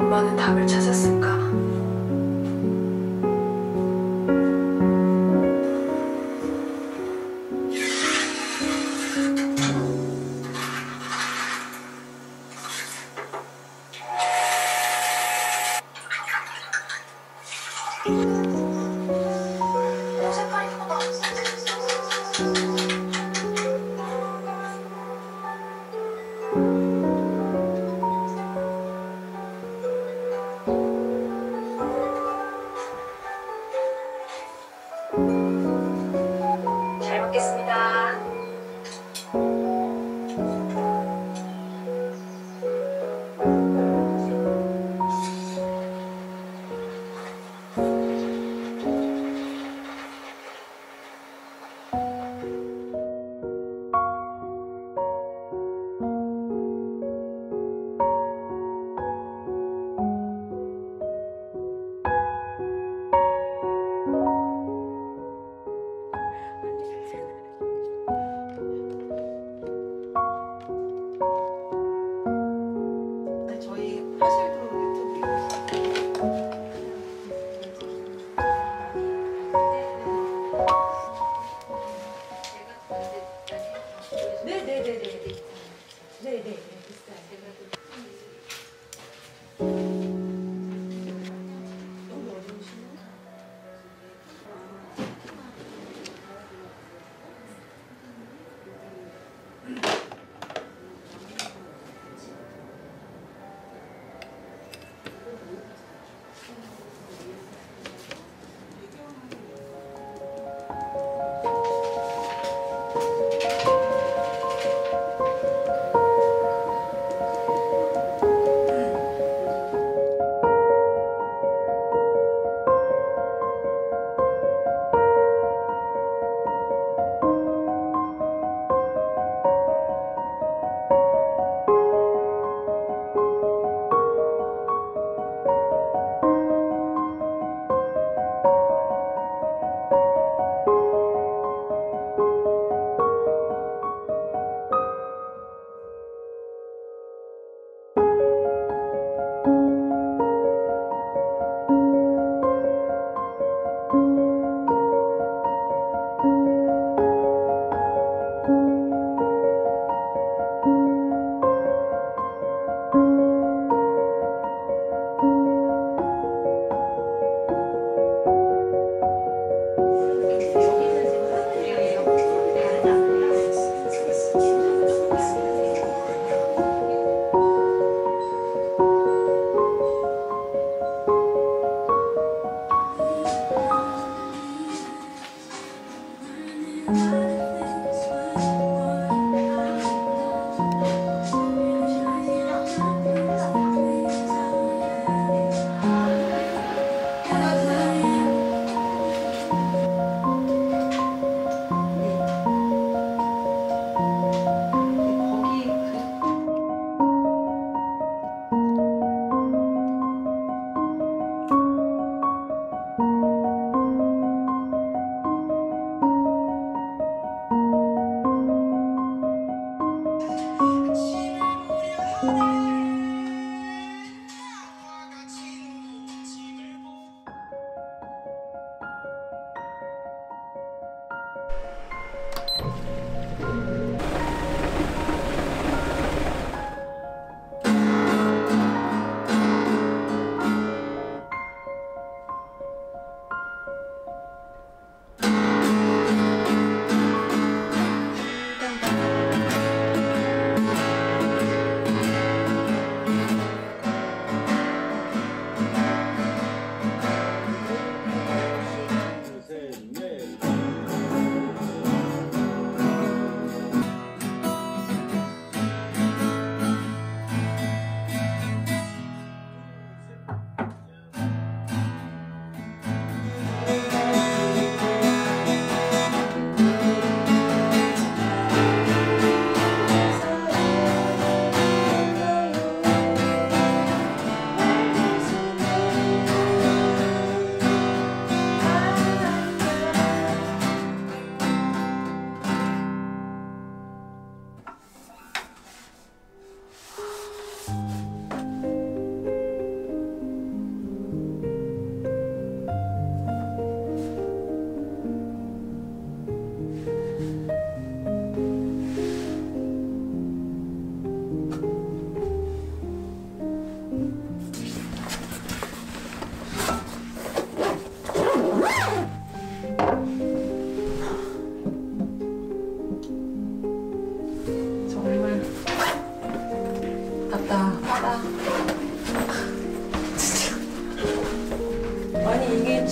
엄마는 답을 찾았을까? 색깔 이쁘다. 잘 먹겠습니다.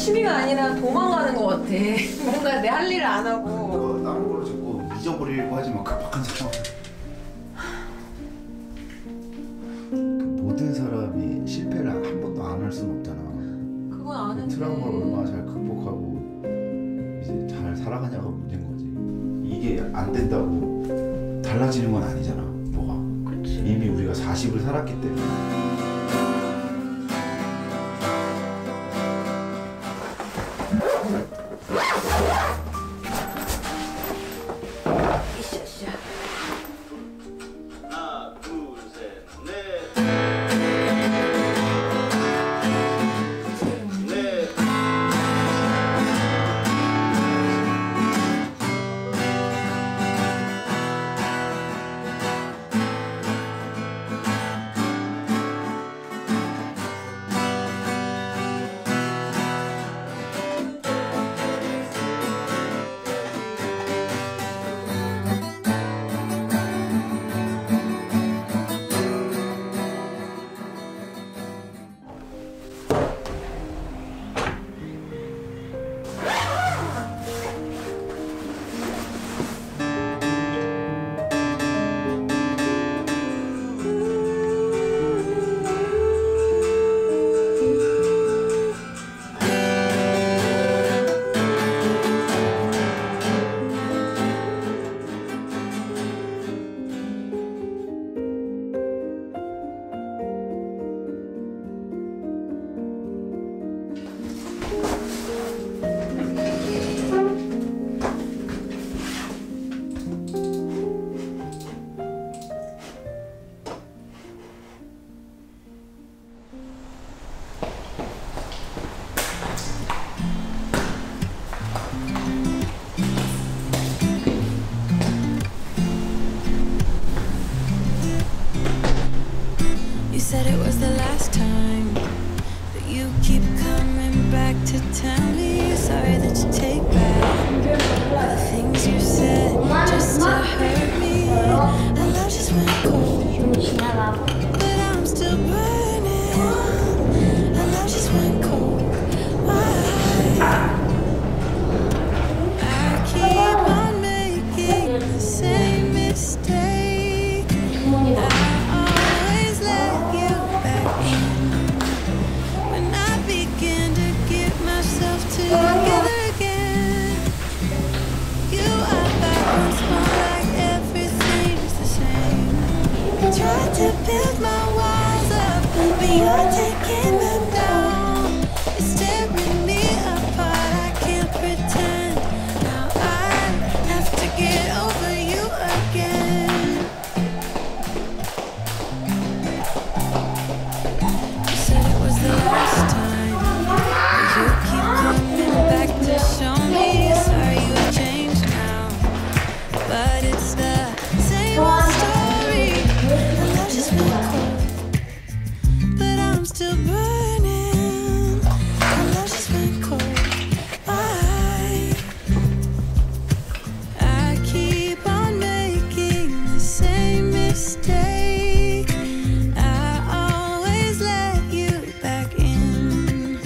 취미가 아니라 도망가는 것 같아. 뭔가 내 할 일을 안 하고. 다른 걸 자꾸 잊어버리려고 하지만 급박한 상황. 모든 사람이 실패를 한 번도 안 할 수는 없잖아. 그건 아는데. 트라우마를 얼마나 잘 극복하고 이제 잘 살아가냐가 문제인 거지. 이게 안 된다고 달라지는 건 아니잖아. 뭐가. 그치. 이미 우리가 40을 살았기 때문에. Said it was the last time, but you keep coming back to tell me you're sorry that you take back all the things you said just to hurt me. And love just went cold, but I'm still burning. And love just went cold. Why? I keep on making the same mistake. Together again, you are back once more, like everything's the same. I tried to build my walls up, but you're taking them down. It's tearing me apart, I can't pretend. Now I have to get over you again. You said it was the last time, but you keep coming back to show me you're sorry you have changed now. But it's the same old story. And love just went cold, but I'm still burning. And love just went cold. Why? I keep on making the same mistake. I always let you back in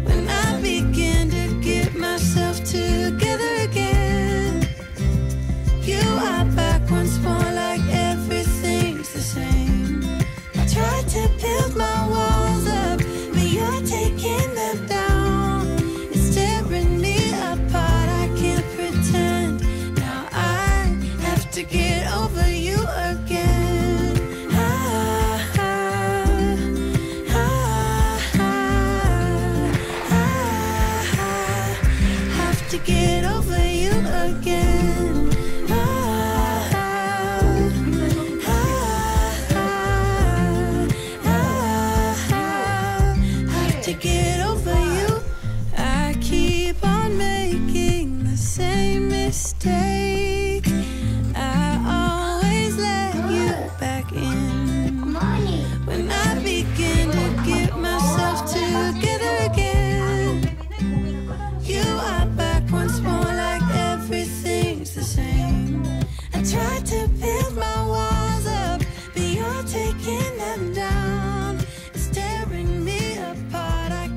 when I begin to get myself together again. You are back once more, like everything's the same. I tried to build my walls up, but you're taking them down. It's tearing me apart, I can't pretend. Now I have to get over you again. Have to get over you again. Have to get over you. I keep on making the same mistake. I always let you back in when I begin to get myself together again. You are back once more, like everything's the same. I tried to build my walls up, but you're taking them down. It's tearing me apart, I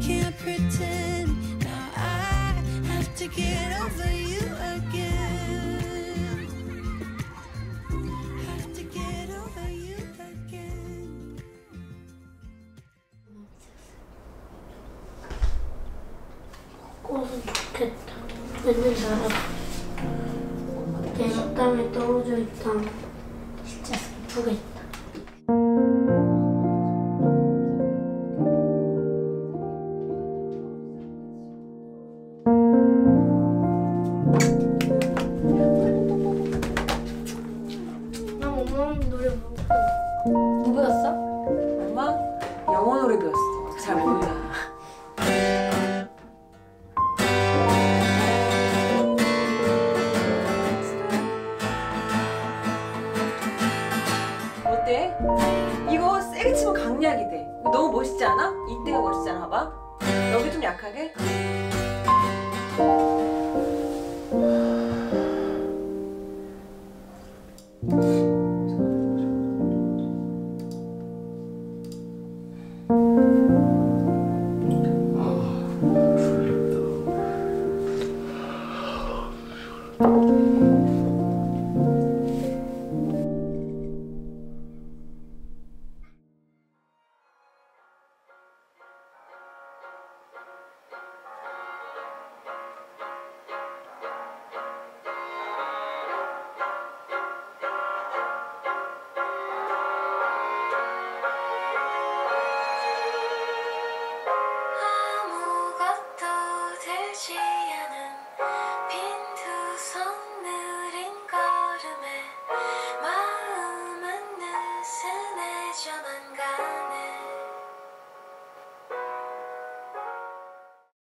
떨어졌으면 좋겠다. 왠지 알아. 내가 땅에 떨어져 있다면 진짜 슬프겠다. 나 엄마 노래 못 배웠어. 뭐 배웠어? 엄마? 영어 노래 배웠어. 잘 몰라. 어때? 이거 세게 치면 강약이 돼. 너무 멋있지 않아? 이때가 멋있잖아. 봐봐. 여기 좀 약하게.